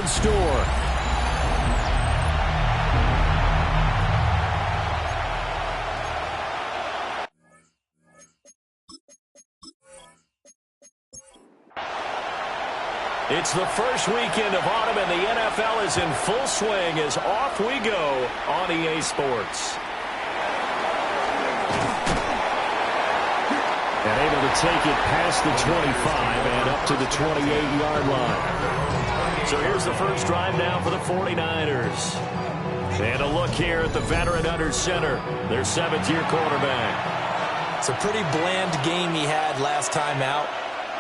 store. It's the first weekend of autumn, and the NFL is in full swing as off we go on EA Sports. And able to take it past the 25 and up to the 28-yard line. So here's the first drive now for the 49ers. And a look here at the veteran under center, their seventh-year quarterback. It's a pretty bland game he had last time out.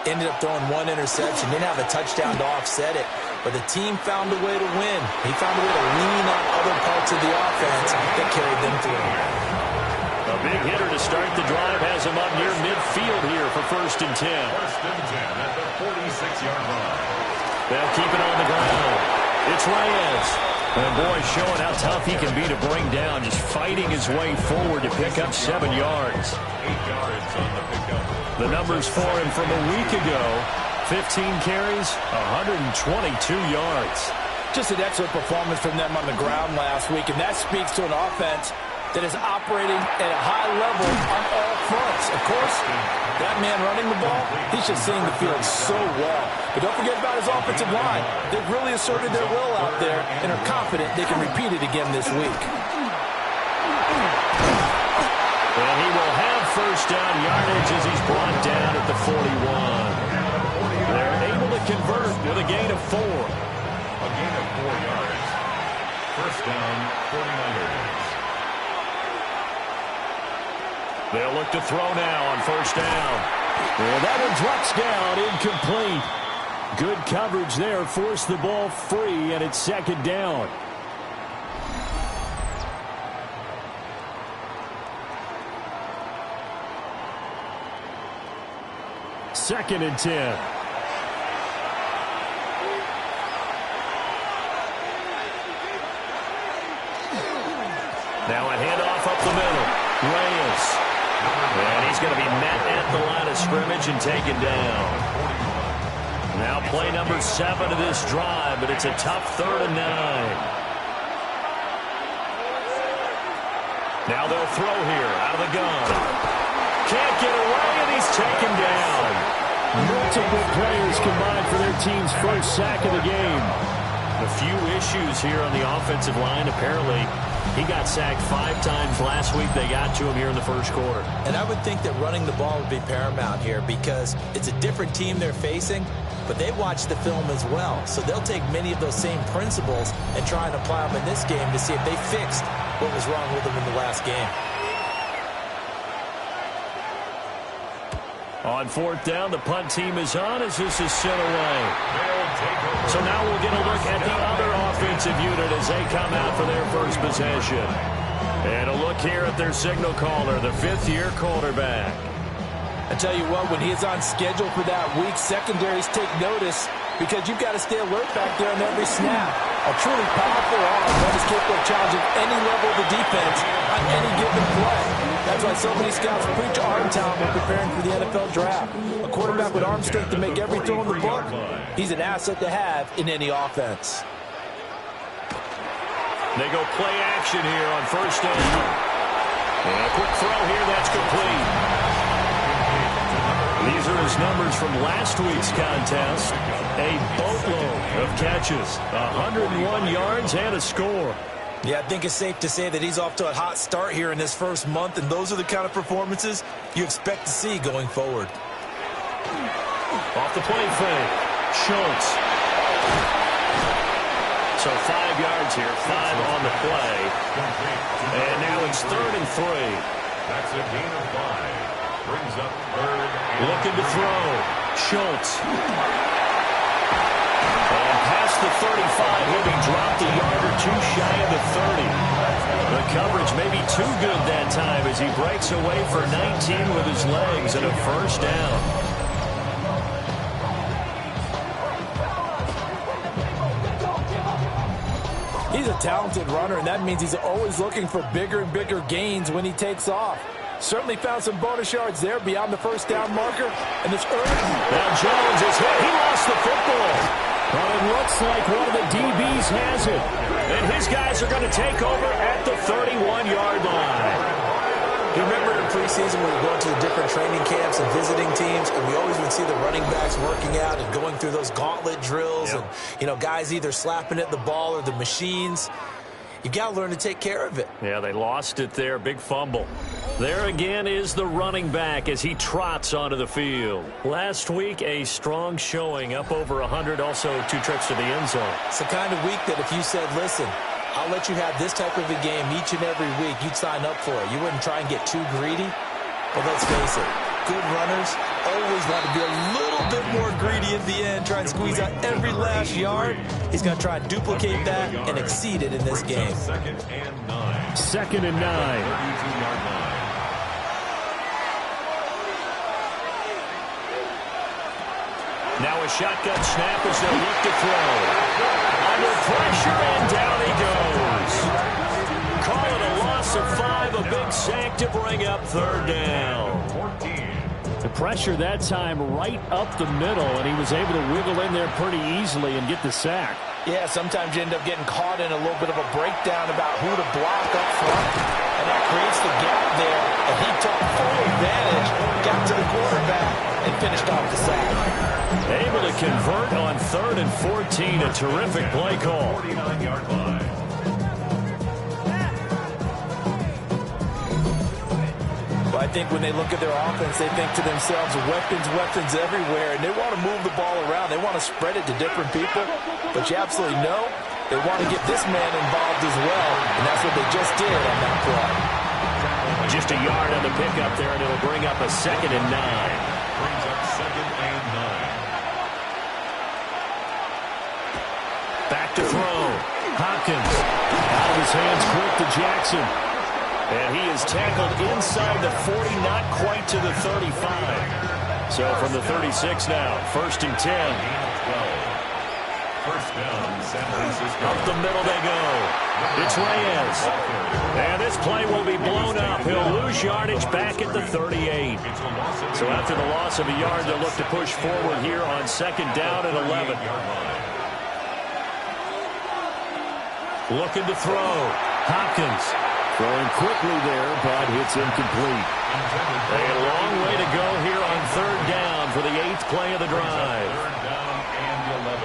Ended up throwing one interception. Didn't have a touchdown to offset it. But the team found a way to win. He found a way to lean on other parts of the offense that carried them through. A big hitter to start the drive has him up near midfield here for 1st and 10. 1st and 10 at the 46-yard line. They'll keep it on the ground. It's Reyes. And boy, showing how tough he can be to bring down, just fighting his way forward to pick up 7 yards. 8 yards on the pickup. The numbers for him from a week ago: 15 carries, 122 yards. Just an excellent performance from them on the ground last week, and that speaks to an offense that is operating at a high level on all fronts. Of course, that man running the ball, he's just seeing the field so well. But don't forget about his offensive line. They've really asserted their will out there and are confident they can repeat it again this week. And he will have first down yardage as he's brought down at the 41. They're able to convert with a gain of 4. A gain of 4 yards. First down, 49ers. They'll look to throw now on first down. And that one drops down, incomplete. Good coverage there, forced the ball free, and it's 2nd down. Second and 10. Now a handoff up the middle. Reyes. And he's going to be met at the line of scrimmage and taken down. Now play number 7 of this drive, but it's a tough 3rd and 9. Now they'll throw here out of the gun. Can't get away, and he's taken down. Multiple players combined for their team's first sack of the game. A few issues here on the offensive line. Apparently, he got sacked 5 times last week. They got to him here in the first quarter. And I would think that running the ball would be paramount here because it's a different team they're facing, but they watch the film as well. So they'll take many of those same principles and try and apply them in this game to see if they fixed what was wrong with them in the last game. On 4th down, the punt team is on as this is sent away. So now we'll get a look at the other offensive unit as they come out for their first possession. And a look here at their signal caller, the 5th-year quarterback. I tell you what, when he's on schedule for that week, secondaries take notice because you've got to stay alert back there on every snap. A truly powerful arm that is capable of challenging any level of the defense on any given play. That's why so many scouts preach arm talent when preparing for the NFL draft. A quarterback with arm strength to make every throw in the book, he's an asset to have in any offense. They go play action here on first down. And a quick throw here, that's complete. These are his numbers from last week's contest. A boatload of catches, 101 yards and a score. Yeah, I think it's safe to say that he's off to a hot start here in this first month, and those are the kind of performances you expect to see going forward. Off the play fake, Schultz. So 5 yards here, 5 on the play. And now it's 3rd and 3. That's a gain of 5. Brings up 3rd. Looking to throw. Schultz. And past the 35, he'll be dropped a yard or 2 shy of the 30. The coverage may be too good that time as he breaks away for 19 with his legs and a first down. He's a talented runner, and that means he's always looking for bigger and bigger gains when he takes off. Certainly found some bonus yards there beyond the first down marker. And this early. Now Jones is hit. He lost the football. But it looks like one of the DBs has it. And his guys are going to take over at the 31-yard line. You remember in preseason we were going to the different training camps and visiting teams, and we always would see the running backs working out and going through those gauntlet drills, and, you know, guys either slapping at the ball or the machines. You got to learn to take care of it. Yeah, they lost it there. Big fumble. There again is the running back as he trots onto the field. Last week, a strong showing, up over 100, also 2 trips to the end zone. It's the kind of week that if you said, listen, I'll let you have this type of a game each and every week, you'd sign up for it. You wouldn't try and get too greedy. But let's face it, good runners always want to be a little bit more greedy at the end, try and squeeze out every last yard. He's going to try and duplicate that and exceed it in this game. Second and 9. Second and 9. 32-yard line. Now a shotgun snap as they look to throw. Under pressure, and down he goes. Call it a loss of 5, a big sack to bring up third down. 14. The pressure that time right up the middle, and he was able to wiggle in there pretty easily and get the sack. Yeah, sometimes you end up getting caught in a little bit of a breakdown about who to block up front, and that creates the gap there, and he took full advantage, got to the quarterback, and finished off the sack. Able to convert on 3rd and 14, a terrific play call. 49-yard line. But I think when they look at their offense, they think to themselves, weapons everywhere, and they want to move the ball around. They want to spread it to different people, but you absolutely know they want to get this man involved as well, and that's what they just did on that play. Just a yard on the pickup there, and it'll bring up a 2nd and 9. Brings up 2nd and 9. Back to throw. Hopkins out of his hands quick to Jackson. And he is tackled inside the 40, not quite to the 35. So from the 36 now, 1st and 10. 12. First down, San Francisco. Up the middle they go. It's Reyes. And this play will be blown up. He'll lose yardage back at the 38. So after the loss of a yard, they'll look to push forward here on 2nd down at 11. Looking to throw. Hopkins throwing quickly there, but it's incomplete. A long way to go here on 3rd down for the 8th play of the drive. 3rd down and 11.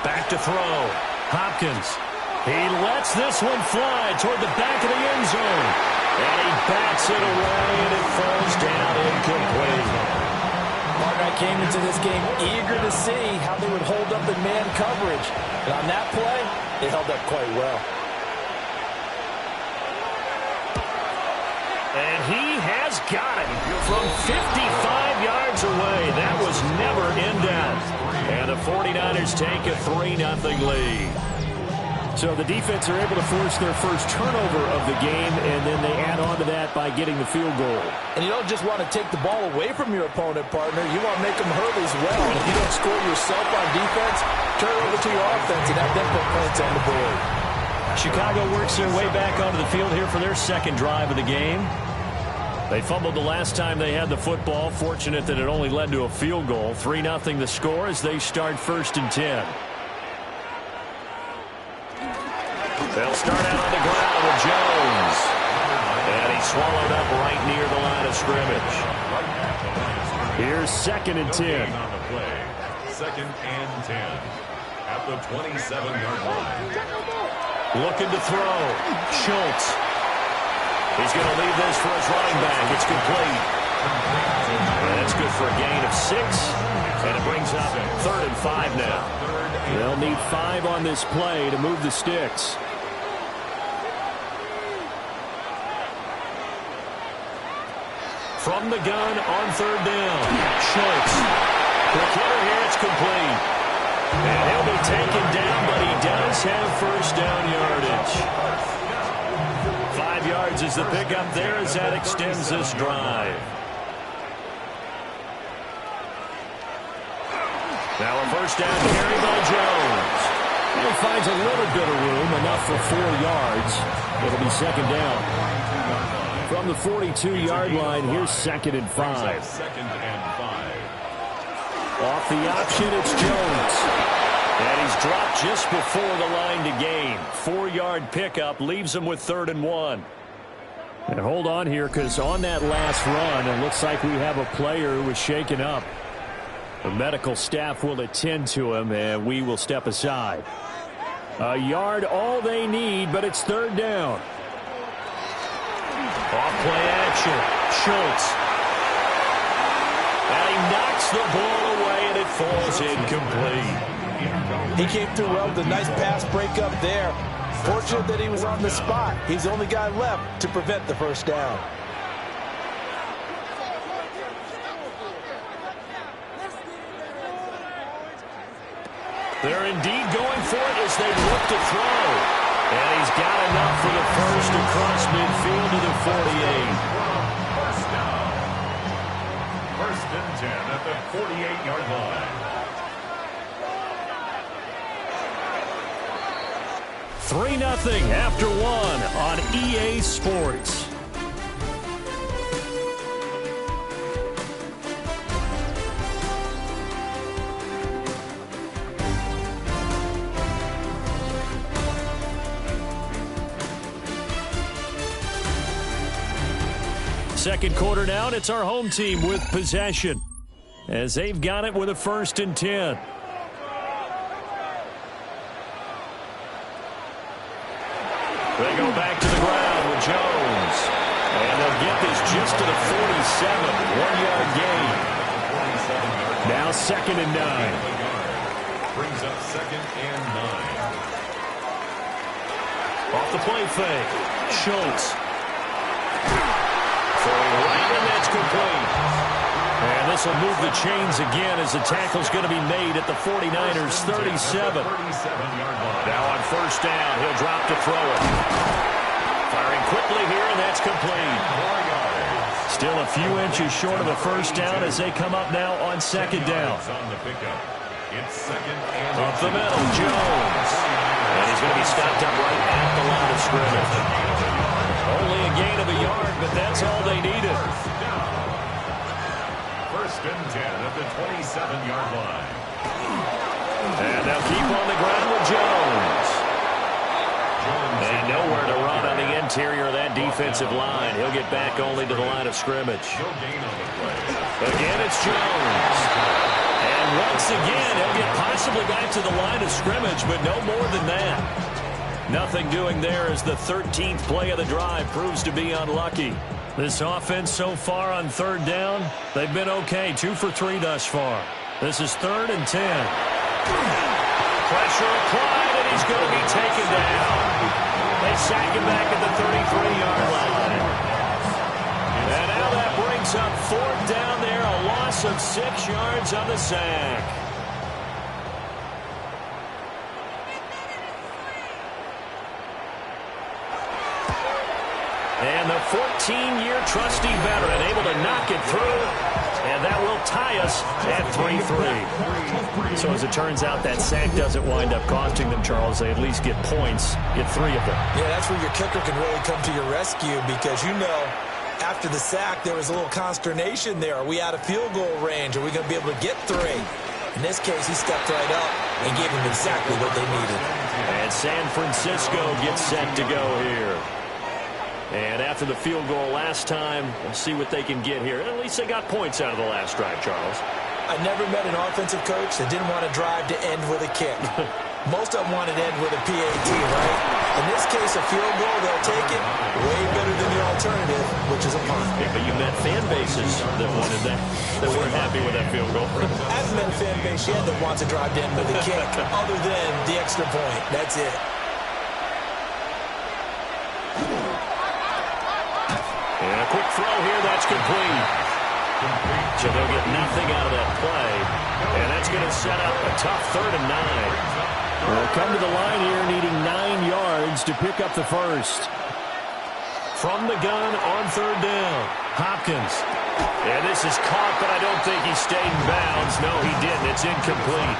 Back to throw. Hopkins. He lets this one fly toward the back of the end zone. And he bats it away, and it falls down incomplete. I came into this game eager to see how they would hold up in man coverage. And on that play, they held up quite well. And he has got it from 55 yards away. That was never in doubt. And the 49ers take a 3-0 lead. So the defense are able to force their first turnover of the game, and then they add on to that by getting the field goal. And you don't just want to take the ball away from your opponent, partner. You want to make them hurt as well. And if you don't score yourself on defense, turn it over to your offense and have them put points on the board. Chicago works their way back onto the field here for their 2nd drive of the game. They fumbled the last time they had the football. Fortunate that it only led to a field goal. 3-0 the score as they start 1st and 10. They'll start out on the ground with Jones. And he's swallowed up right near the line of scrimmage. Here's 2nd and 10. On the play. 2nd and 10. At the 27-yard line. Looking to throw. Schultz. He's going to leave this for his running back. It's complete. And that's good for a gain of 6. And it brings up 3rd and 5 now. They'll need 5 on this play to move the sticks. From the gun on 3rd down. Schultz. Quick hitter here. It's complete. And he'll be taken down, but he does have 1st down yardage. 5 yards is the pickup there as that extends this drive. Now a 1st down carry by Jones. And he finds a little bit of room, enough for 4 yards. It'll be 2nd down. From the 42-yard line, here's 2nd and 5. 2nd and 5. Off the option, it's Jones. And he's dropped just before the line to gain. 4-yard pickup leaves him with 3rd and 1. And hold on here, because on that last run, it looks like we have a player who was shaken up. The medical staff will attend to him, and we will step aside. A yard, all they need, but it's 3rd down. Off play action. Schultz. And he knocks the ball away, and it falls incomplete. He came through well with a nice pass breakup there. Fortunate that he was on the spot. He's the only guy left to prevent the first down. They're indeed going for it as they look to throw. And he's got enough for the first across midfield to the 48. First down. 1st and 10 at the 48-yard line. 3-0 after 1 on EA Sports. Second quarter now, and it's our home team with possession as they've got it with a 1st and 10. They go back to the ground with Jones. And they'll get this just to the 47. 1-yard gain. Now 2nd and 9. Brings up 2nd and 9. Off the play fake. Schultz. Throwing right, and that's complete. And this will move the chains again as the tackle's going to be made at the 49ers' 37. Now on 1st down, he'll drop to throw it. Firing quickly here, and that's complete. Still a few inches short of a 1st down as they come up now on 2nd down. Up the middle, Jones. And he's going to be stopped up right at the line of scrimmage. Only a gain of a yard, but that's all they needed. 1st and 10 at the 27-yard line. And they'll keep on the ground with Jones. And nowhere to run on the interior of that defensive line. He'll get back only to the line of scrimmage. Again, it's Jones. And once again, he'll get possibly back to the line of scrimmage, but no more than that. Nothing doing there as the 13th play of the drive proves to be unlucky. This offense so far on 3rd down, they've been okay. 2 for 3 thus far. This is 3rd and 10. Pressure applied, and he's going to be taken down. They sack him back at the 33-yard line. And now that brings up 4th down there, a loss of 6 yards on the sack. And the 14-year trusty veteran able to knock it through. And that will tie us at 3-3. So as it turns out, that sack doesn't wind up costing them, Charles. They at least get points, get 3 of them. Yeah, that's where your kicker can really come to your rescue because, you know, after the sack, there was a little consternation there. Are we out of field goal range? Are we going to be able to get 3? In this case, he stepped right up and gave them exactly what they needed. And San Francisco gets set to go here. And after the field goal last time, we'll see what they can get here. At least they got points out of the last drive, Charles. I never met an offensive coach that didn't want to drive to end with a kick. Most of them want to end with a PAT, right? In this case, a field goal, they'll take it. Way better than the alternative, which is a punt. Yeah, but you met fan bases that wanted that, that weren't happy with that field goal. I've met a fan base yet that wants to drive to end with a kick, other than the extra point. That's it. And a quick throw here, that's complete. So they'll get nothing out of that play. And that's going to set up a tough 3rd and 9. They'll come to the line here needing 9 yards to pick up the first. From the gun on 3rd down, Hopkins. And this is caught, but I don't think he stayed in bounds. No, he didn't. It's incomplete.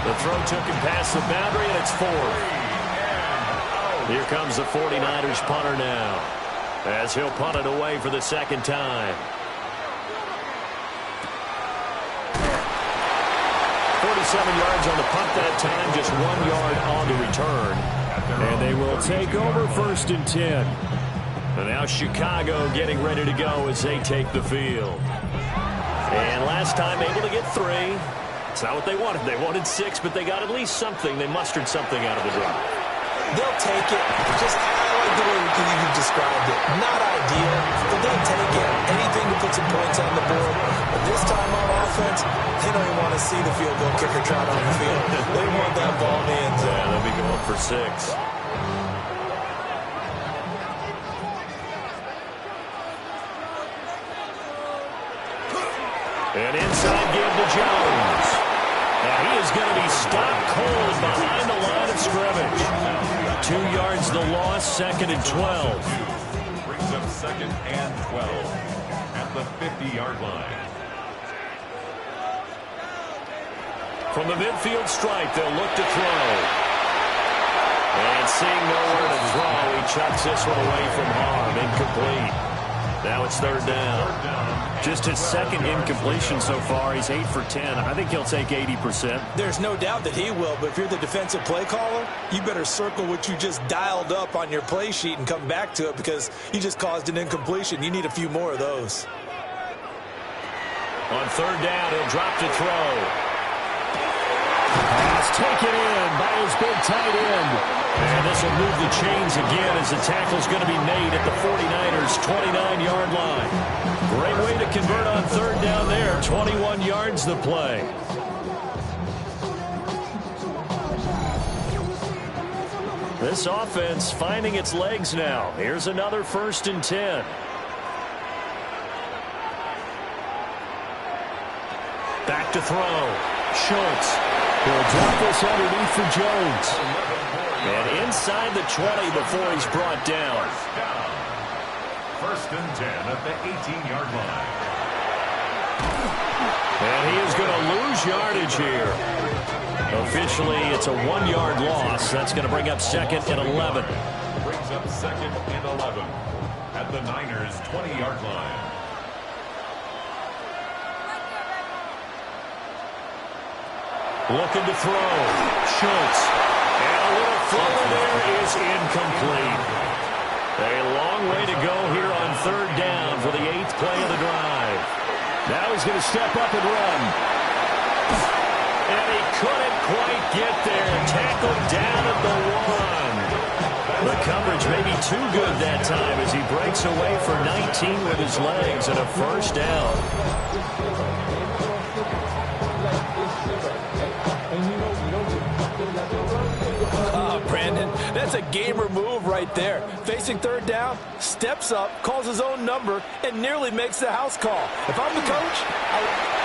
The throw took him past the boundary, and it's 4th. Here comes the 49ers punter now, as he'll punt it away for the 2nd time. 27 yards on the punt that time, just 1 yard on the return. And they will take over 1st and 10. And now Chicago getting ready to go as they take the field. And last time able to get 3. It's not what they wanted. They wanted 6, but they got at least something. They mustered something out of the drive. They'll take it. Just like the way you've described it. Not ideal, but they'll take it. Anything to put some points on the board. But this time on offense, they don't even want to see the field goal kicker trot on the field. They want that ball in the end zone. Yeah, they'll be going for 6. And inside give to Jones. Now he is going to be stopped cold behind the line of scrimmage. 2 yards the loss, 2nd and 12. Brings up 2nd and 12 at the 50-yard line. From the midfield stripe, they'll look to throw. And seeing nowhere to throw, he chucks this one away from harm. Incomplete. Now it's 3rd down. Just his 2nd incompletion so far. He's 8 for 10. I think he'll take 80%. There's no doubt that he will, but if you're the defensive play caller, you better circle what you just dialed up on your play sheet and come back to it because you just caused an incompletion. You need a few more of those. On 3rd down, he'll drop to throw. Pass taken in by his big tight end. And this will move the chains again as the tackle's going to be made at the 49ers' 29-yard line. Great way to convert on 3rd down there. 21 yards the play. This offense finding its legs now. Here's another 1st and 10. Back to throw. Schultz. He'll drop this underneath for Jones. And inside the 20 before he's brought down. 1st and 10 at the 18-yard line. And he is going to lose yardage here. Officially, it's a 1-yard loss. That's going to bring up 2nd and 11. Brings up 2nd and 11 at the Niners' 20-yard line. Looking to throw. Schultz. And a little floater there is incomplete. A long way to go here on 3rd down for the 8th play of the drive. Now he's going to step up and run. And he couldn't quite get there. Tackled down at the 1. The coverage may be too good that time as he breaks away for 19 with his legs and a 1st down. Brandon, that's a gamer move right there. Facing 3rd down, steps up, calls his own number, and nearly makes the house call. If I'm the coach,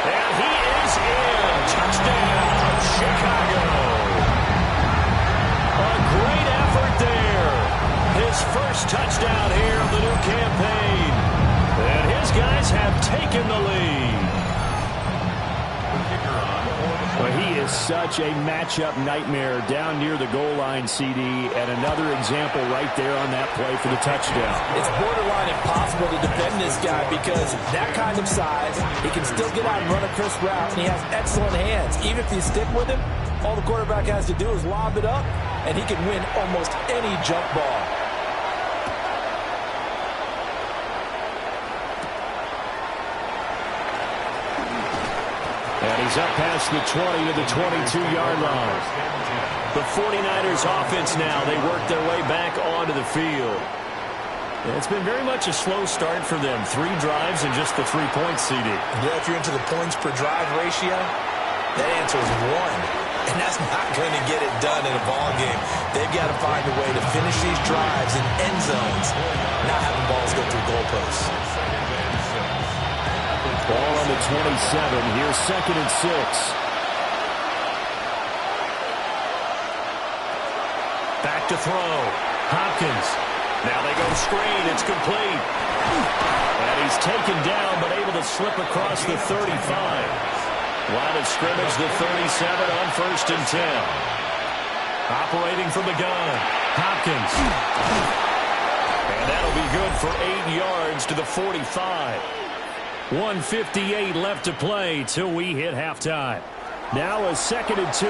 and he is in. Touchdown, Chicago. A great effort there. His first touchdown here of the new campaign. And his guys have taken the lead. Well, he is such a matchup nightmare down near the goal line, CD, and another example right there on that play for the touchdown. It's borderline impossible to defend this guy because that kind of size, he can still get out and run a crisp route, and he has excellent hands. Even if you stick with him, all the quarterback has to do is lob it up, and he can win almost any jump ball. And he's up past the 20 to the 22-yard line. The 49ers offense now, they work their way back onto the field. And it's been very much a slow start for them. 3 drives and just the 3 points, CD. Yeah, if you're into the points per drive ratio, that answer is 1. And that's not going to get it done in a ball game. They've got to find a way to finish these drives in end zones, not having balls go through goalposts. Ball on the 27. Here's 2nd and 6. Back to throw. Hopkins. Now they go screen. It's complete. And he's taken down but able to slip across the 35. Line of scrimmage, the 37 on 1st and 10. Operating from the gun. Hopkins. And that'll be good for 8 yards to the 45. 1:58 left to play till we hit halftime. Now a 2nd and 2.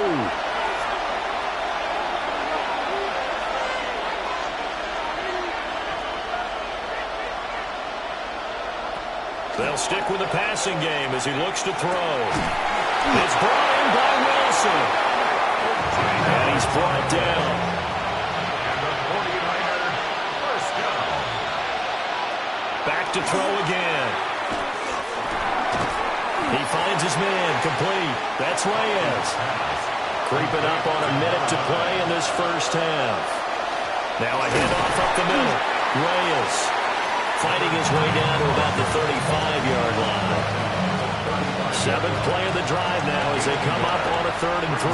They'll stick with the passing game as he looks to throw. It's brought in by Wilson. And he's brought down. And the 49er first down. Back to throw again. He finds his man, complete. That's Reyes. Creeping up on a minute to play in this first half. Now a handoff up the middle. Reyes fighting his way down to about the 35-yard line. 7th play of the drive now as they come up on a 3rd and 3.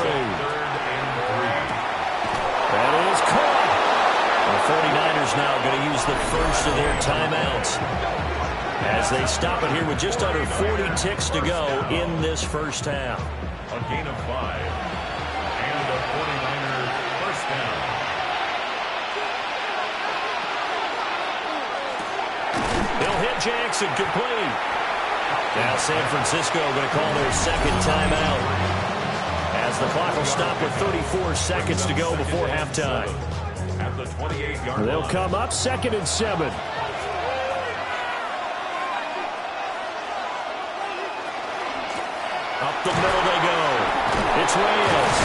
That is caught. The 49ers now going to use the first of their timeouts as they stop it here with just under 40 ticks to go in this first half. A gain of 5. And a 49er first down. He'll hit Jackson, complete. Now San Francisco going to call their 2nd timeout as the clock will stop with 34 seconds to go before halftime. At the 28-yard line. They'll come up 2nd and 7. Up the middle they go. It's Reyes.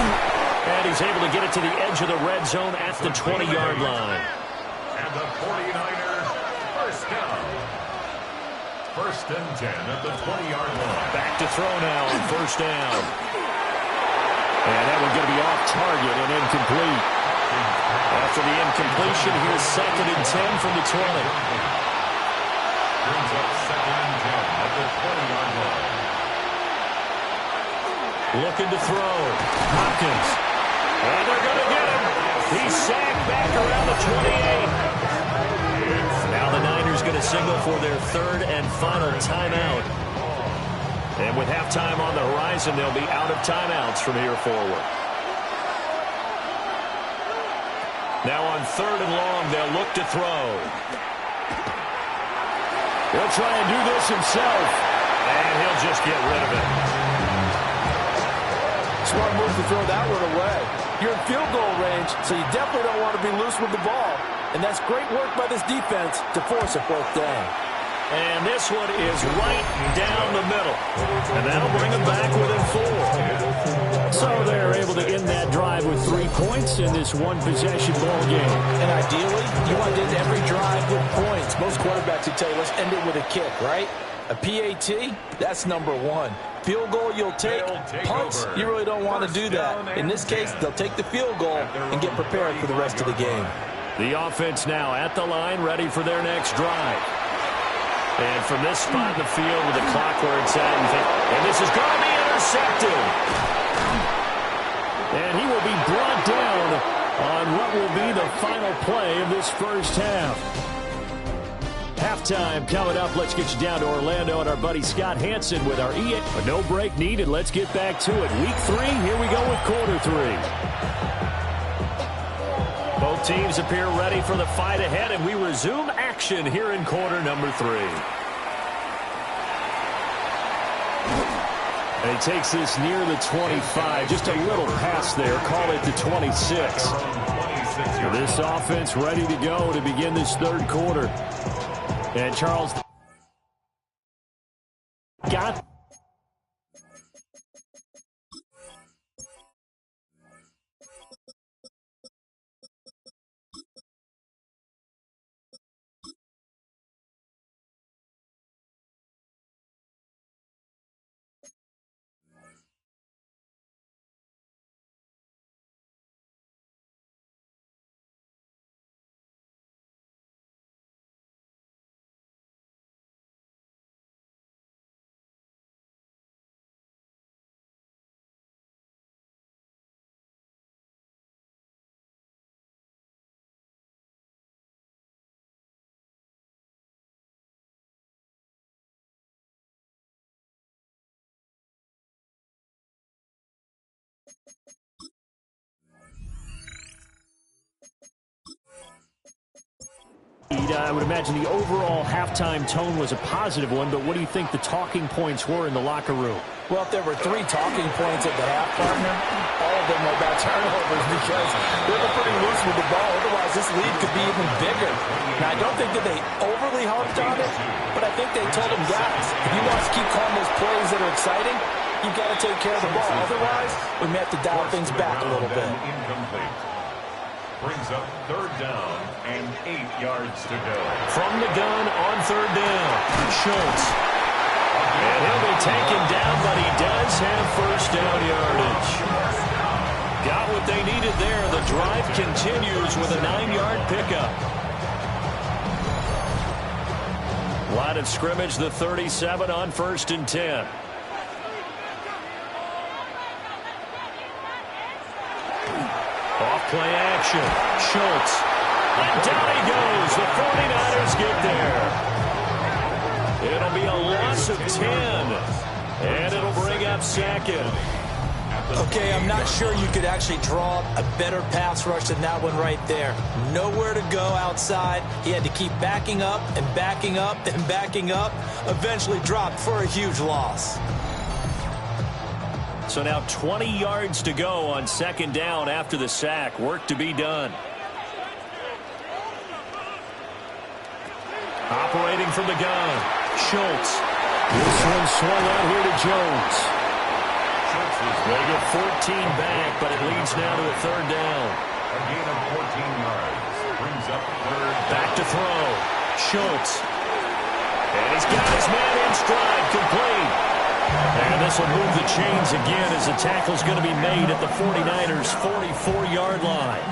And he's able to get it to the edge of the red zone at the 20-yard line. And the 49er first down. 1st and 10 at the 20-yard line. Back to throw now on 1st down. And that one's going to be off target and incomplete. After the incompletion, here's 2nd and 10 from the 20. Brings up 2nd and 10 at the 20-yard line. Looking to throw. Hopkins. And they're going to get him. He's sacked back around the 28. Now the Niners going to signal for their 3rd and final timeout. And with halftime on the horizon, they'll be out of timeouts from here forward. Now on 3rd and long, they'll look to throw. He'll try and do this himself. And he'll just get rid of it. Smart move to throw that one away. You're in field goal range, so you definitely don't want to be loose with the ball. And that's great work by this defense to force a 4th down. And this one is right down the middle. And that'll bring them back within 4. So they're able to end that drive with 3 points in this one-possession ball game. And ideally, you want to end every drive with points. Most quarterbacks would tell you, let's end it with a kick, right? A PAT, that's number 1. Field goal you'll take. Punts, you really don't want to do that. In this case, they'll take the field goal and get prepared for the rest of the game. The offense now at the line, ready for their next drive. And from this spot in the field with the clock where it's at, and this is going to be intercepted. And he will be brought down on what will be the final play of this first half. Halftime coming up. Let's get you down to Orlando and our buddy Scott Hansen with our EA. A no break needed. Let's get back to it. Week 3, here we go with quarter 3. Both teams appear ready for the fight ahead, and we resume action here in quarter number 3. And he takes this near the 25, just a little past there. Call it the 26. This offense ready to go to begin this 3rd quarter. And Charles got I would imagine the overall halftime tone was a positive one, but what do you think the talking points were in the locker room? Well, if there were 3 talking points at the half, partner, all of them were about turnovers because they were pretty loose with the ball. Otherwise, this lead could be even bigger. Now, I don't think that they overly harped on it, but I think they told them, guys, if you want us to keep calling those plays that are exciting, you've got to take care of the ball. Otherwise, we may have to dial things back a little bit. Brings up 3rd down and 8 yards to go. From the gun on 3rd down, Schultz. And he'll be taken down, but he does have 1st down yardage. Got what they needed there. The drive continues with a 9-yard pickup. Line of scrimmage, the 37 on 1st and 10. Off-play action. Schultz. And down he goes. The 49ers get there. It'll be a loss of 10. And it'll bring up 2nd. Okay, I'm not sure you could actually draw a better pass rush than that one right there. Nowhere to go outside. He had to keep backing up and backing up and backing up. Eventually dropped for a huge loss. So now 20 yards to go on 2nd down after the sack. Work to be done. Operating from the gun. Schultz. This one swung out here to Jones. They get 14 back, but it leads now to a 3rd down. A gain of 14 yards. Brings up 3rd. Back to throw. Schultz. And he's got his man in stride, complete. And this will move the chains again as the tackle's going to be made at the 49ers' 44-yard line.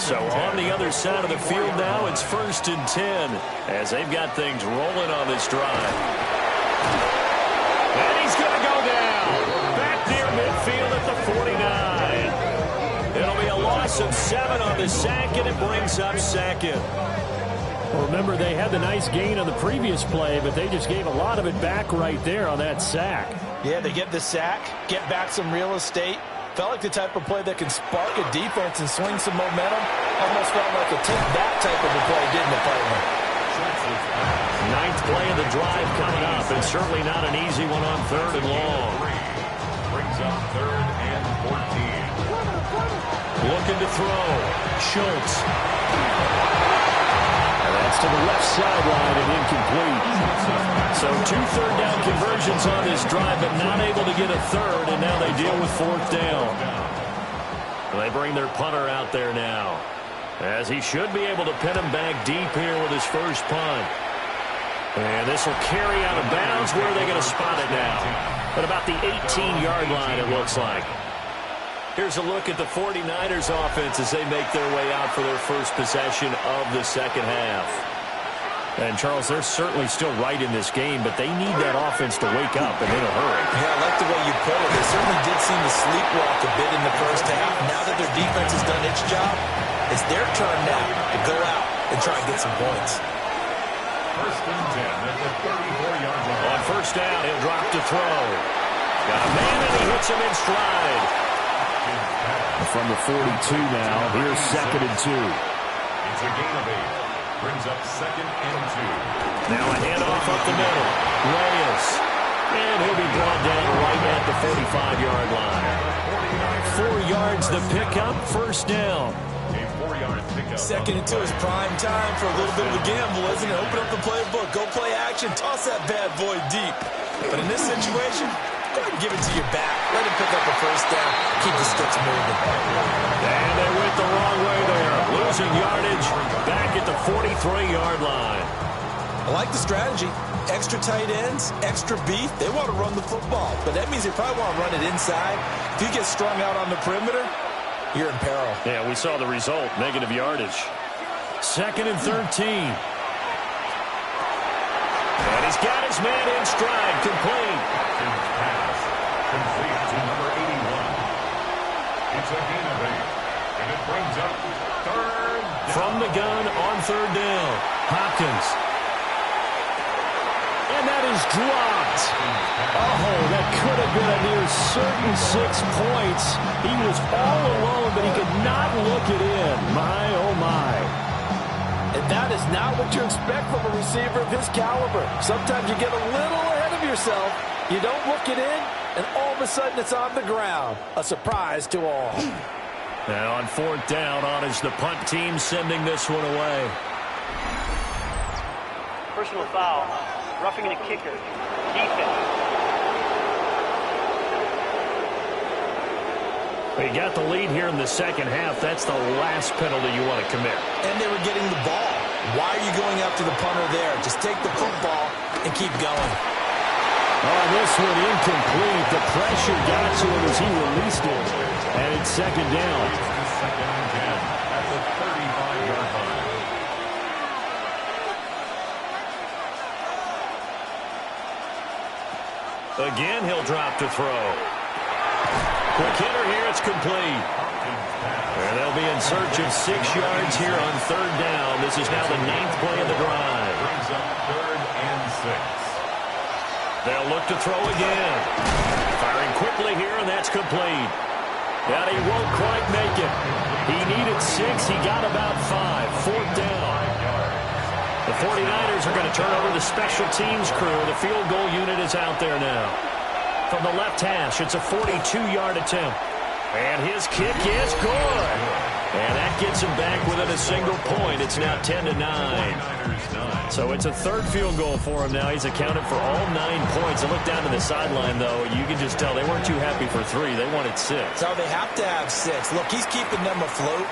So on the other side of the field now, it's 1st and 10 as they've got things rolling on this drive. And he's going to go down. Back near midfield at the 49. It'll be a loss of 7 on the sack, and it brings up 2nd. Well, remember, they had the nice gain on the previous play, but they just gave a lot of it back right there on that sack. Yeah, they get the sack, get back some real estate. Felt like the type of play that can spark a defense and swing some momentum. Almost felt like a take-back type of a play, didn't it, partner? 9th play of the drive coming up, and certainly not an easy one on 3rd and long. Brings up 3rd and 14. Looking to throw. Schultz. That's to the left sideline and incomplete. So 2 3rd down conversions on this drive, but not able to get a 3rd, and now they deal with 4th down. They bring their punter out there now, as he should be able to pin him back deep here with his first punt. And this will carry out of bounds. Where are they going to spot it now? At about the 18-yard line, it looks like. Here's a look at the 49ers offense as they make their way out for their first possession of the 2nd half. And, Charles, they're certainly still right in this game, but they need that offense to wake up and in a hurry. Yeah, I like the way you put it. They certainly did seem to sleepwalk a bit in the first half. Now that their defense has done its job, it's their turn now to go out and try and get some points. 1st and 10 at the 34-yard line. On 1st down, he'll drop to throw. Got a man, and he hits him in stride. From the 42 now, here's 2nd and 2. It's a gain of 8. Brings up 2nd and 2. Now a handoff up the middle. Reyes. And he'll be brought down right at the 45-yard line. 4 yards the pickup, 1st down. A 4-yard pickup. 2nd and 2 is prime time for a little bit of a gamble, isn't it? Open up the playbook, go play action, toss that bad boy deep. But in this situation, go ahead and give it to your back. Let him pick up the 1st down. Keep the sticks moving. And they went the wrong way there. Losing yardage back at the 43-yard line. I like the strategy. Extra tight ends, extra beef. They want to run the football, but that means they probably want to run it inside. If you get strung out on the perimeter, you're in peril. Yeah, we saw the result. Negative yardage. 2nd and 13. And he's got his man in stride. Complete. Complete to number 81. It's a gain of 8. And it brings up 3rd down. From the gun on 3rd down. Hopkins. And that is dropped. Oh, that could have been a near certain 6 points. He was all alone, but he could not look it in. My, oh, my. And that is not what you expect from a receiver of his caliber. Sometimes you get a little ahead of yourself, you don't look it in, and all of a sudden it's on the ground. A surprise to all. Now on fourth down, on is the punt team sending this one away. Personal foul, roughing the kicker, defense. They got the lead here in the second half. That's the last penalty you want to commit. And they were getting the ball. Why are you going after the punter there? Just take the football and keep going. Oh, this one incomplete. The pressure got to him as he released it. And it's second down. Second and 10 at the 35-yard line. Again, he'll drop to throw. Quick hitter here, it's complete. And they'll be in search of 6 yards here on third down. This is now the 9th play of the drive. Brings up 3rd and 6. They'll look to throw again. Firing quickly here, and that's complete. And he won't quite make it. He needed 6. He got about 5. Fourth down. The 49ers are going to turn over the special teams crew. The field goal unit is out there now. From the left hash, it's a 42-yard attempt. And his kick is good. And that gets him back within a single point. It's now 10-9. So it's a third field goal for him now. He's accounted for all 9 points. And look down to the sideline, though. You can just tell they weren't too happy for 3. They wanted 6. So they have to have 6. Look, he's keeping them afloat,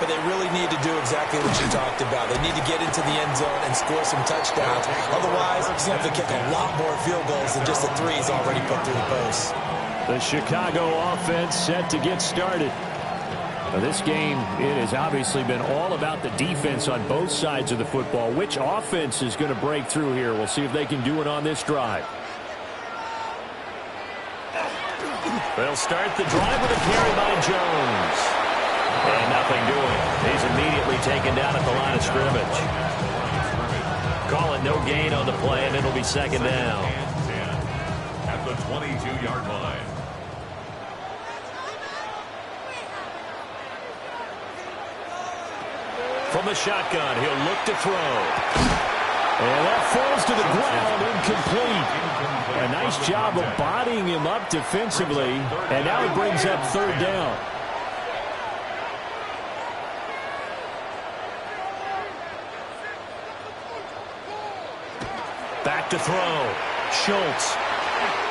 but they really need to do exactly what you talked about. They need to get into the end zone and score some touchdowns. Otherwise, he's going to have to kick a lot more field goals than just the 3 he's already put through the posts. The Chicago offense set to get started. Now, this game, it has obviously been all about the defense on both sides of the football. Which offense is going to break through here? We'll see if they can do it on this drive. They'll start the drive with a carry by Jones. And nothing doing. He's immediately taken down at the line of scrimmage. Call it no gain on the play, and it'll be second down. At the 22-yard line. From the shotgun, he'll look to throw. And that falls to the ground, incomplete. A nice job of bodying him up defensively. And now it brings up third down. Back to throw. Schultz.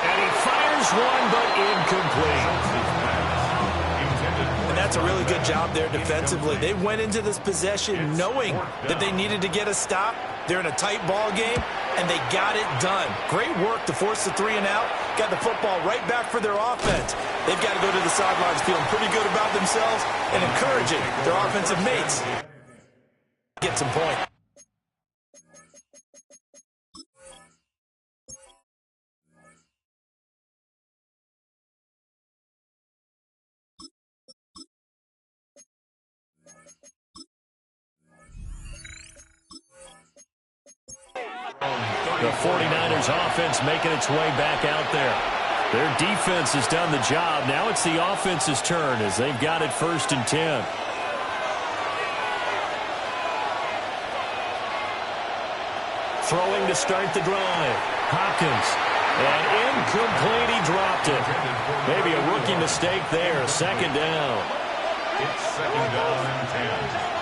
And he fires one, but incomplete. And that's a really good job there defensively. They went into this possession knowing that they needed to get a stop. They're in a tight ball game, and they got it done. Great work to force the 3 and out. Got the football right back for their offense. They've got to go to the sidelines feeling pretty good about themselves and encouraging their offensive mates. Get some points. The 49ers offense making its way back out there. Their defense has done the job. Now it's the offense's turn as they've got it 1st and 10. Throwing to start the drive. Hopkins. And incomplete. He dropped it. Maybe a rookie mistake there. Second down. It's second down and 10.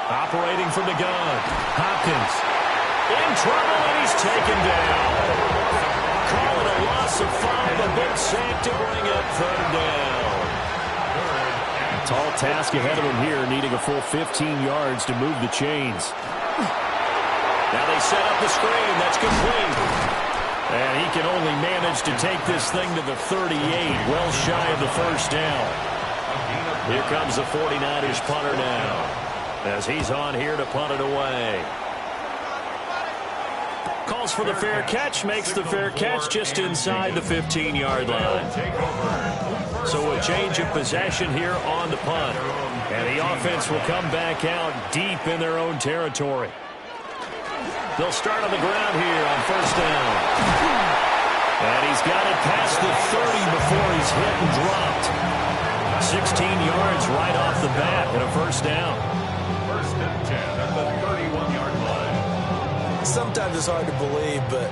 Operating from the gun. Hopkins. In trouble, and he's taken down. Call it a loss of 5, a big sack to bring up third down. A tall task ahead of him here, needing a full 15 yards to move the chains. Now they set up the screen. That's complete. And he can only manage to take this thing to the 38, well shy of the first down. Here comes the 49ers punter now, as he's on here to punt it away. Calls for the fair catch, makes the fair catch just inside the 15-yard line. So a change of possession here on the punt. And the offense will come back out deep in their own territory. They'll start on the ground here on first down. And he's got it past the 30 before he's hit and dropped. 16 yards right off the bat and a first down. First and 10 at the 31-yard line. Sometimes it's hard to believe, but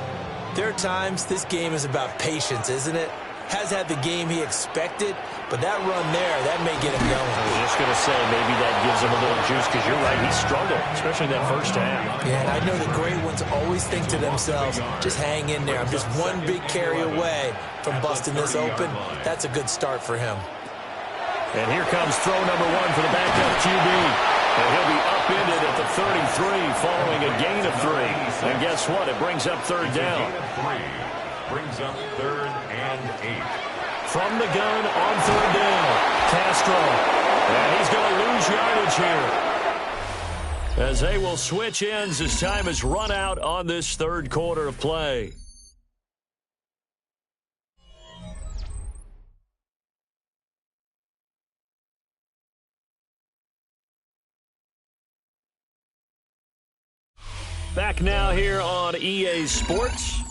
there are times this game is about patience, isn't it? Has had the game he expected, but that run there, that may get him going. I was just going to say, maybe that gives him a little juice, because you're right, he struggled, especially that first half. Yeah, and I know the great ones always think to themselves, just hang in there. I'm just one big carry away from busting this open. That's a good start for him. And here comes throw number one for the backup QB. And he'll be upended at the 33 following a gain of 3. And guess what? It brings up third down. Brings up 3rd and 8. From the gun on third down, Castro. And he's going to lose yardage here, as they will switch ends as time has run out on this third quarter of play. Back now here on EA Sports.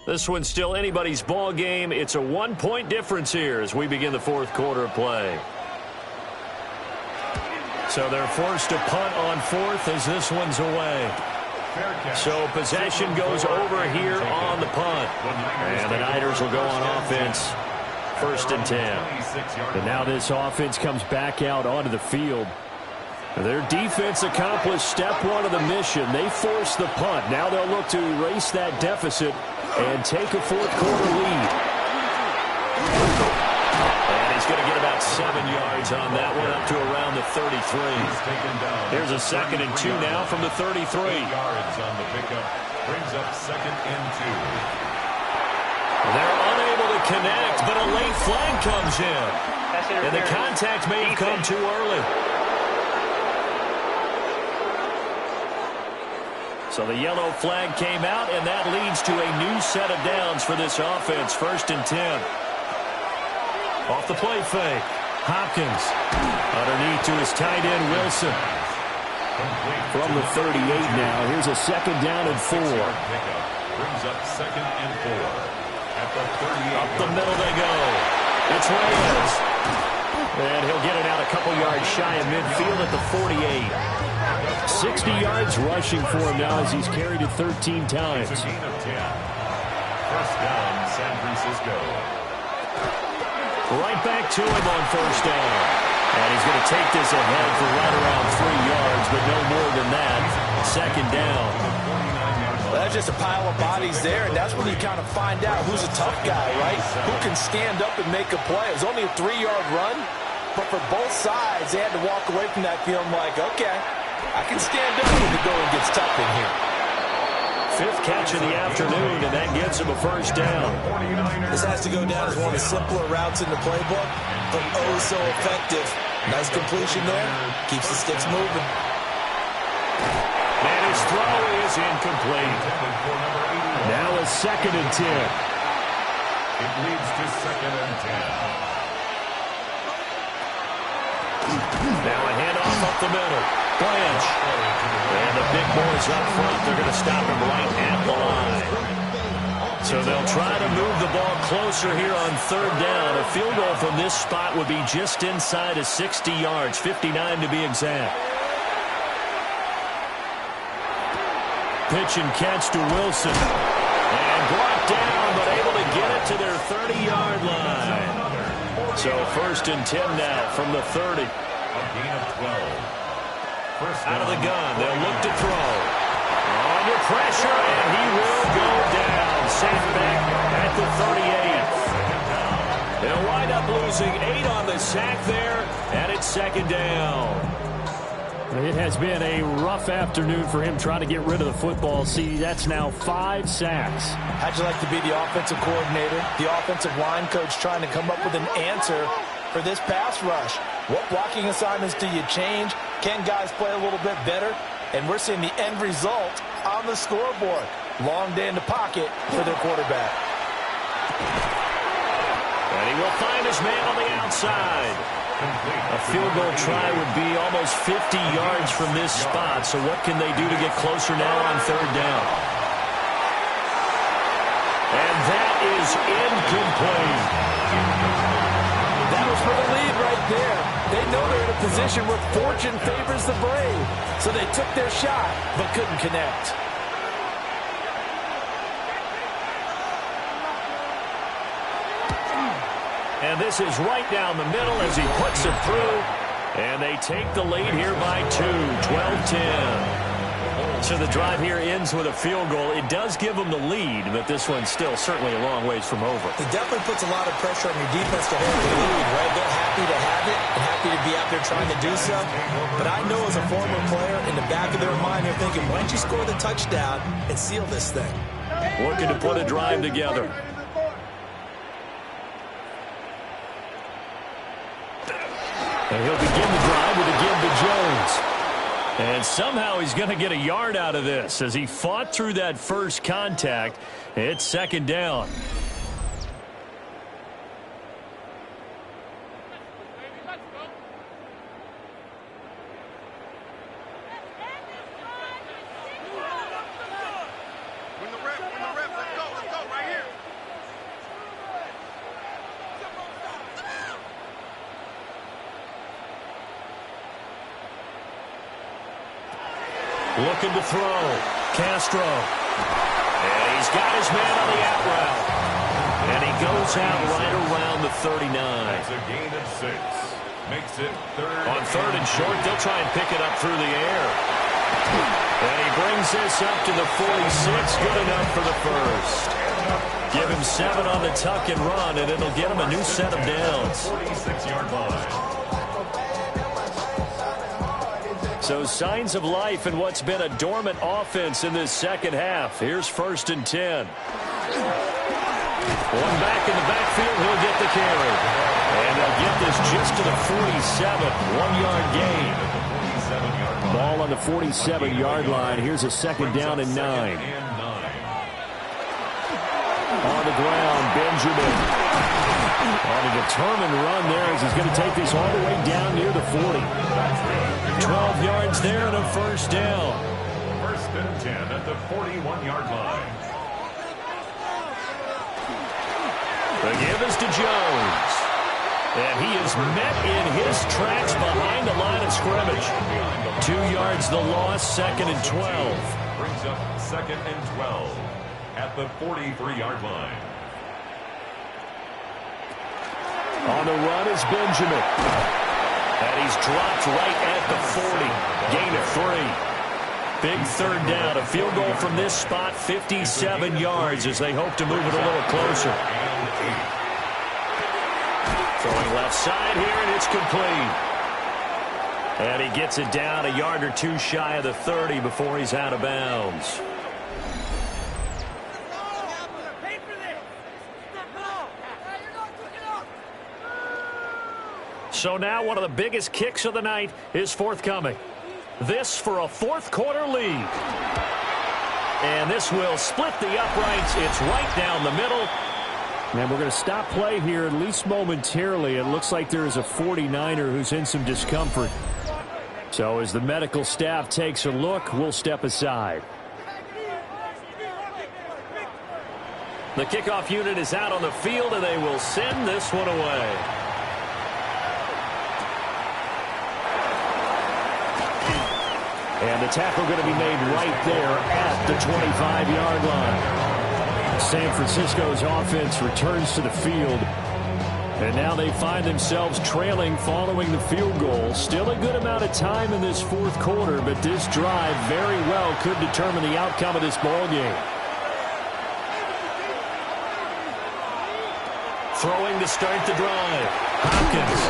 This one's still anybody's ball game. It's a 1-point difference here as we begin the fourth quarter of play. So they're forced to punt on fourth as this one's away. So possession goes over here on the punt. And the Niners will go on offense. 1st and 10. And now this offense comes back out onto the field. Their defense accomplished step one of the mission. They forced the punt. Now they'll look to erase that deficit and take a fourth quarter lead. And he's going to get about 7 yards on that one, up to around the 33. Here's a 2nd and 2 now from the 33. 8 yards on the pickup. Brings up 2nd and 2. They're unable to connect, but a late flag comes in. And the contact may have come too early. So the yellow flag came out, and that leads to a new set of downs for this offense. 1st and 10. Off the play fake. Hopkins underneath to his tight end, Wilson. From the 38 now, here's a 2nd down and 4. Brings up 2nd and 4. At the 38. Up the middle they go. It's Reyes. And he'll get it out a couple yards shy of midfield at the 48. 60 yards rushing for him now as he's carried it 13 times. It's a gain of 10. 1st down, San Francisco. Right back to him on 1st down. And he's going to take this ahead for right around 3 yards, but no more than that. 2nd down. Well, that's just a pile of bodies there, and that's when you kind of find out who's a tough guy, right? Who can stand up and make a play. It was only a 3-yard run, but for both sides, they had to walk away from that feeling like, okay, I can stand up when the going gets tough in here. 5th catch of the afternoon, and that gets him a 1st down. This has to go down as one of the simpler routes in the playbook, but oh so effective. Nice completion there. Keeps the sticks moving. And his throw is incomplete. Now a 2nd and 10. It leads to 2nd and 10. Now a handoff up the middle. Blanche. And the big boys up front, they're going to stop him right at the line. So they'll try to move the ball closer here on 3rd down. A field goal from this spot would be just inside of 60 yards, 59 to be exact. Pitch and catch to Wilson. And brought down, but able to get it to their 30-yard line. So 1st and 10 now from the 30. A gain of 12. Out of the gun, they'll look to throw. Under pressure, and he will go down. Safe back at the 38th. They'll wind up losing 8 on the sack there, and it's 2nd down. It has been a rough afternoon for him trying to get rid of the football. See, that's now 5 sacks. How'd you like to be the offensive coordinator, the offensive line coach trying to come up with an answer for this pass rush? What blocking assignments do you change? Can guys play a little bit better? And we're seeing the end result on the scoreboard. Long day in the pocket for their quarterback. And he will find his man on the outside. A field goal try would be almost 50 yards from this spot. So what can they do to get closer now on 3rd down? And that is incomplete. That was for the lead right there. They know they're in a position where fortune favors the brave. So they took their shot, but couldn't connect. And this is right down the middle as he puts it through. And they take the lead here by 2, 12-10. So the drive here ends with a field goal. It does give them the lead, but this one's still certainly a long ways from over. It definitely puts a lot of pressure on your defense to hold the lead, right? They're happy to have it and happy to be out there trying to do so. But I know as a former player, in the back of their mind, they're thinking, why don't you score the touchdown and seal this thing? Looking to put a drive together. And he'll begin the drive with a give to Jones. And somehow he's going to get a yard out of this as he fought through that first contact. It's second down. Looking to throw. Castro. And he's got his man on the out route. And he goes out right around the 39. That's a gain of 6. Makes it third. On third and short, they'll try and pick it up through the air. And he brings this up to the 46. Good enough for the first. Give him 7 on the tuck and run, and it'll get him a new set of downs. 46-yard line. So signs of life in what's been a dormant offense in this second half. Here's 1st and 10. One back in the backfield, he'll get the carry. And they'll get this just to the 47. 1-yard gain. Ball on the 47-yard line. Here's a second down and 9. On the ground, Benjamin. On a determined run there as he's going to take this all the way down near the 40. 12 yards there and a first down. 1st and 10 at the 41-yard line. The give is to Jones. And he is met in his tracks behind the line of scrimmage. 2 yards the loss, 2nd and 12. Brings up 2nd and 12 at the 43-yard line. On the run is Benjamin. And he's dropped right at the 40. Gain of 3. Big third down. A field goal from this spot, 57 yards as they hope to move it a little closer. Throwing left side here, and it's complete. And he gets it down a yard or 2 shy of the 30 before he's out of bounds. So now one of the biggest kicks of the night is forthcoming. This for a 4th quarter lead. And this will split the uprights. It's right down the middle. And we're going to stop play here, at least momentarily. It looks like there is a 49er who's in some discomfort. So as the medical staff takes a look, we'll step aside. The kickoff unit is out on the field, and they will send this one away. And the tackle going to be made right there at the 25-yard line. San Francisco's offense returns to the field. And now they find themselves trailing following the field goal. Still a good amount of time in this 4th quarter, but this drive very well could determine the outcome of this ball game. Throwing to start the drive. Hopkins.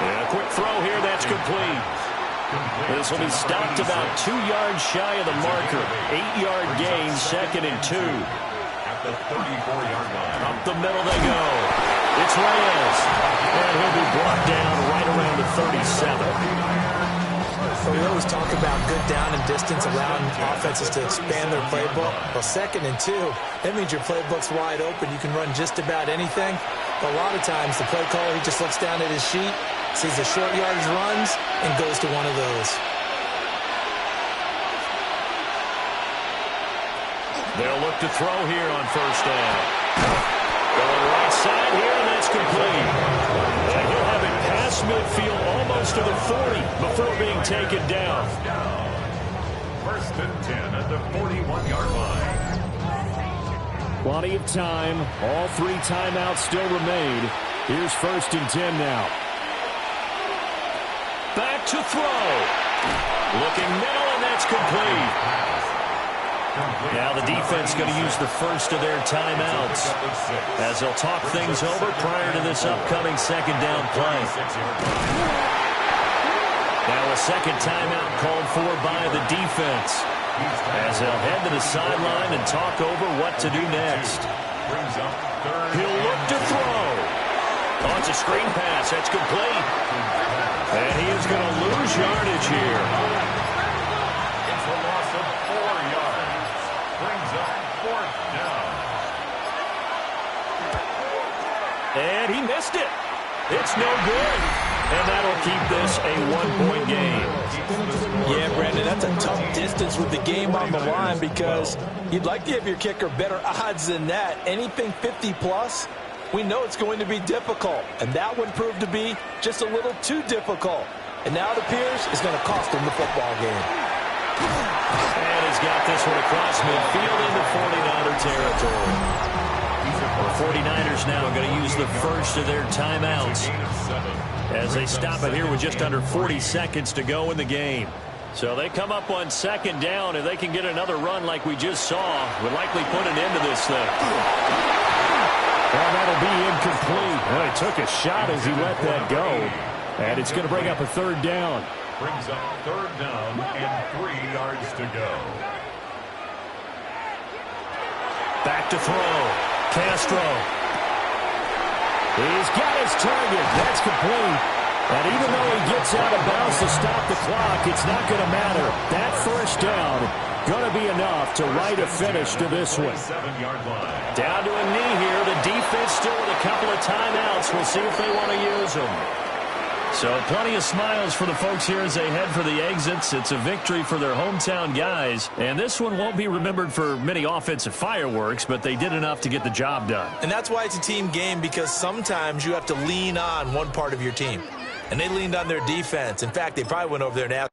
And a quick throw here, that's complete. This will be stopped about 2 yards shy of the marker. 8-yard gain, 2nd and 2. At the 34-yard line. Up the middle they go. It's Reyes. And he'll be brought down right around the 37. So we always talk about good down and distance, allowing offenses to expand their playbook. Well, 2nd and 2, that means your playbook's wide open. You can run just about anything. But a lot of times, the play caller, he just looks down at his sheet, sees the short yardage runs, and goes to one of those. They'll look to throw here on first down. Going right side here, and that's complete. And he'll have it pass midfield, almost to the 40 before being taken down. First and 10 at the 41-yard line. Plenty of time. All 3 timeouts still remain. Here's first and 10 now. Back to throw. Looking middle, and that's complete. Now the defense going to use the first of their timeouts as they'll talk things over prior to this upcoming second down play. Now a second timeout called for by the defense as they'll head to the sideline and talk over what to do next. He'll look to throw. Oh, it's a screen pass. That's complete. And he is going to lose yardage here. It's a loss of 4 yards. Brings up fourth down. And he missed it. It's no good. And that'll keep this a 1-point game. Yeah, Brandon, that's a tough distance with the game on the line because you'd like to give your kicker better odds than that. Anything 50-plus, we know it's going to be difficult. And that one proved to be just a little too difficult. And now it appears it's going to cost him the football game. And he's got this one across midfield into 49er territory. The 49ers now going to use the first of their timeouts as they stop it here with just under 40 seconds to go in the game. So they come up on second down. If they can get another run like we just saw, would likely put an end to this thing. Well, that'll be incomplete. Well, he took a shot as he let that go. And it's going to bring up a third down. Brings up third down and 3 yards to go. Back to throw. Castro. He's got his target. That's complete. And even though he gets out of bounds to stop the clock, it's not going to matter. That first down going to be enough to write a finish to this one. 7-yard line. Down to a knee here. The defense still with a couple of timeouts. We'll see if they want to use them. So plenty of smiles for the folks here as they head for the exits. It's a victory for their hometown guys. And this one won't be remembered for many offensive fireworks, but they did enough to get the job done. And that's why it's a team game, because sometimes you have to lean on one part of your team. And they leaned on their defense. In fact, they probably went over there now.